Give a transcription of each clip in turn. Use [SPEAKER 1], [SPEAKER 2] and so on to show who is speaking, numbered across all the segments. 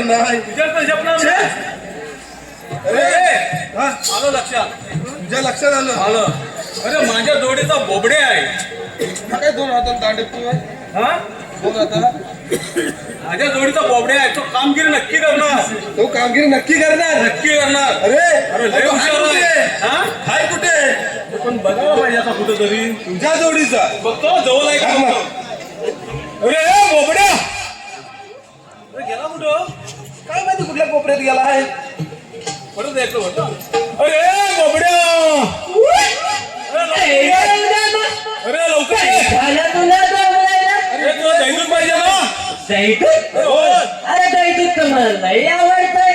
[SPEAKER 1] पण नाही
[SPEAKER 2] आलं लक्षात
[SPEAKER 1] तुझ्या लक्षात
[SPEAKER 2] आलं. अरे माझ्या जोडीचा बोबडे आहे.
[SPEAKER 1] काय दोन हातात दांडे तू
[SPEAKER 2] हा
[SPEAKER 1] दोन हातात
[SPEAKER 2] माझ्या जोडीचा बोबडे आहे. तो कामगिरी नक्की करणार.
[SPEAKER 1] तो कामगिरी नक्की करणार.
[SPEAKER 2] अरे
[SPEAKER 1] अरे
[SPEAKER 2] लय हुशार आहे. हा
[SPEAKER 1] हाय कुठे
[SPEAKER 2] पण बघायला पाहिजे आता कुठं तरी.
[SPEAKER 1] तुझ्या जोडीचा
[SPEAKER 2] बघतो जवळ आहे का बघतो. अरे बोबड्या गेला कुठं
[SPEAKER 1] काय माहिती कुठल्या कोपऱ्यात गेला आहे.
[SPEAKER 2] परत यायचं होतं. अरे बोबड्या अरे लवकर
[SPEAKER 3] झालं तुला जमलायला?
[SPEAKER 2] अरे तुला दैनून पाहिजे ना.
[SPEAKER 3] दैतूत? अरे दैतूत तर मला नाही आवडतंय.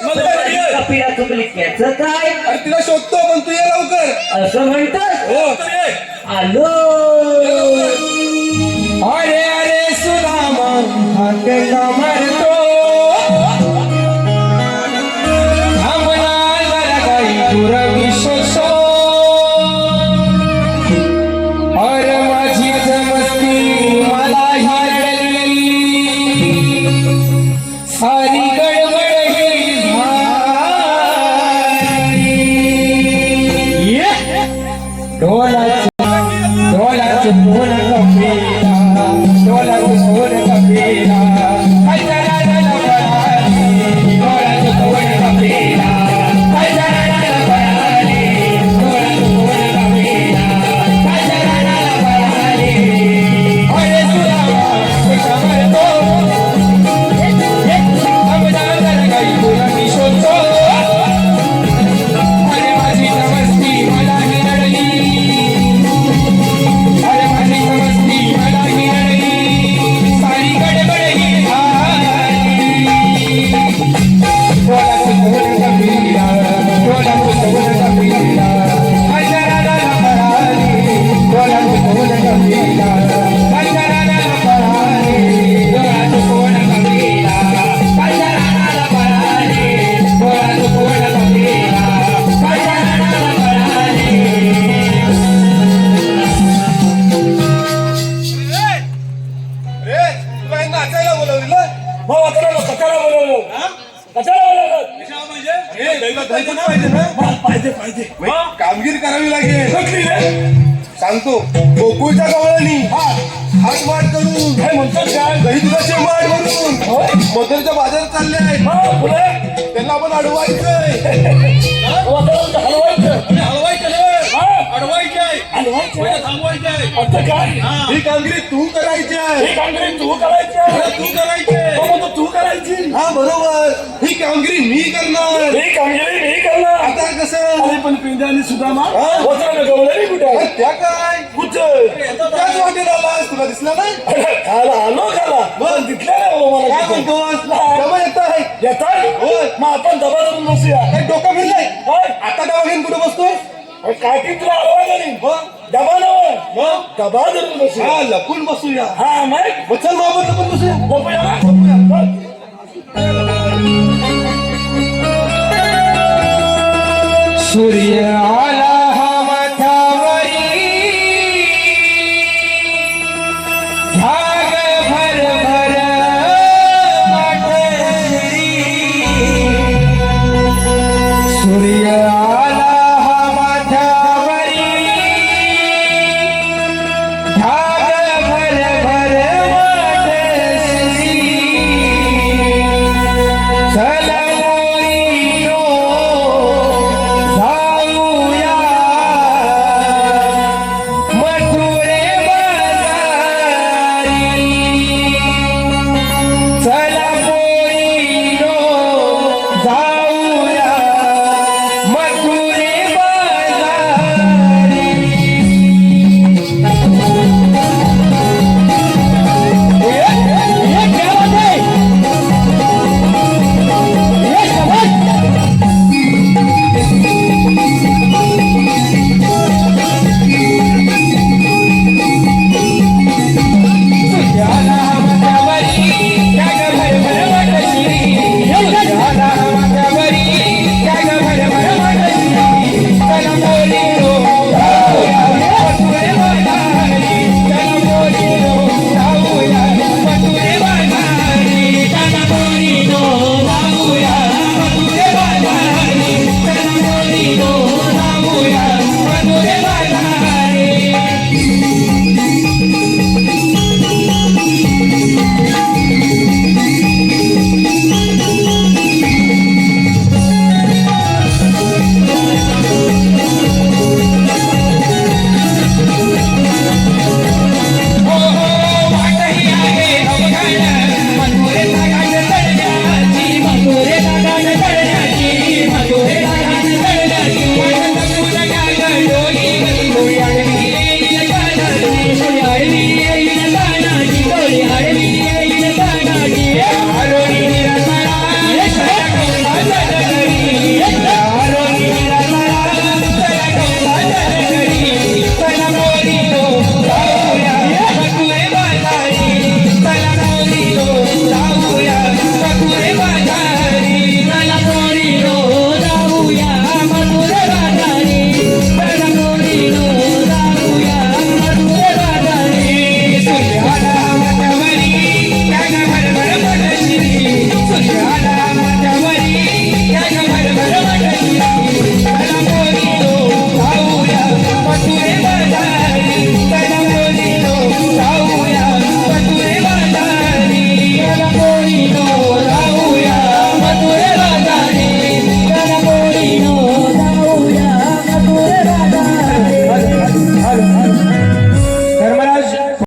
[SPEAKER 2] मग लवकर ये.
[SPEAKER 3] कपिला चुकली त्याचं काय
[SPEAKER 1] अरे तिला शोधतो पण तू ये लवकर.
[SPEAKER 3] असं म्हणतात.
[SPEAKER 2] लवकर ये.
[SPEAKER 3] आलो.
[SPEAKER 1] अरे अरे सुदामा हाकेला मारतो थांबला जरा काही तुरा विश्वासो. अरे माझी मस्ती मला हिरडली सारी गडबड ही झाली. ढोलाचं ढोल कपिला ढोलाचं ढोल कपिला हजाराला पळाली ढोलाचं ढोल कपिला हजाराला पळाली ढोलाचं ढोल कपिला हजाराला पळाली. अरे सुदामा कसा मरतो अमदार काही तुला मी शोधतो. अरे माझी मस्ती मला हिरडली अरे माझी मस्ती मला हिरडली सारी गडबड ही झाली. ढोलाचं ढोल कपिला ढोलाचं ढोल कपिला हजाराला पळाली ढोलाचं ढोल कपिला हजाराला पळाली ढोलाचं ढोल कपिला हजाराला पळाली ढोलाचं ढोल कपिला हजाराला पळाली. रे तुला नाचायला बोलवलं.
[SPEAKER 2] हो कशाला बोलवलं. कशाला बोलवलं. कशाला पाहिजे पाहिजे.
[SPEAKER 1] कामगिरी करावी लागेल. सांगतो गोकुळच्या गवळणी हात माट करून
[SPEAKER 2] काय म्हणतात काय
[SPEAKER 1] दही दुधाचे माठ भरून मदरच्या बाजारात चालले आहेत. त्यांना आपण अडवायचंय. ही कामगिरी तू करायची आहे.
[SPEAKER 2] तू करायची.
[SPEAKER 1] हा बरोबर. ही कामगिरी मी करणार. आता कसं
[SPEAKER 2] पण पिंजानी सुद्धा
[SPEAKER 1] अरे त्या काय त्याच वाटेला आलास. तुला दिसला नाही.
[SPEAKER 2] आलो खाला
[SPEAKER 1] मग
[SPEAKER 2] तिथल्या नाही
[SPEAKER 1] काय म्हणतोस डबा येत आहे.
[SPEAKER 2] येतात
[SPEAKER 1] होय.
[SPEAKER 2] मग आपण दबा धरून बसूया.
[SPEAKER 1] काय डोकं फिरलंय. आता डबा घेऊन कुठे बसतोय.
[SPEAKER 2] काय की तुला आवाज नाही डबा नव दबा धरून बसूया.
[SPEAKER 1] हा लपून बसूया.
[SPEAKER 2] हा मग
[SPEAKER 1] चल मग आपण लपून बसूया.
[SPEAKER 2] बघूया.
[SPEAKER 1] सूर्य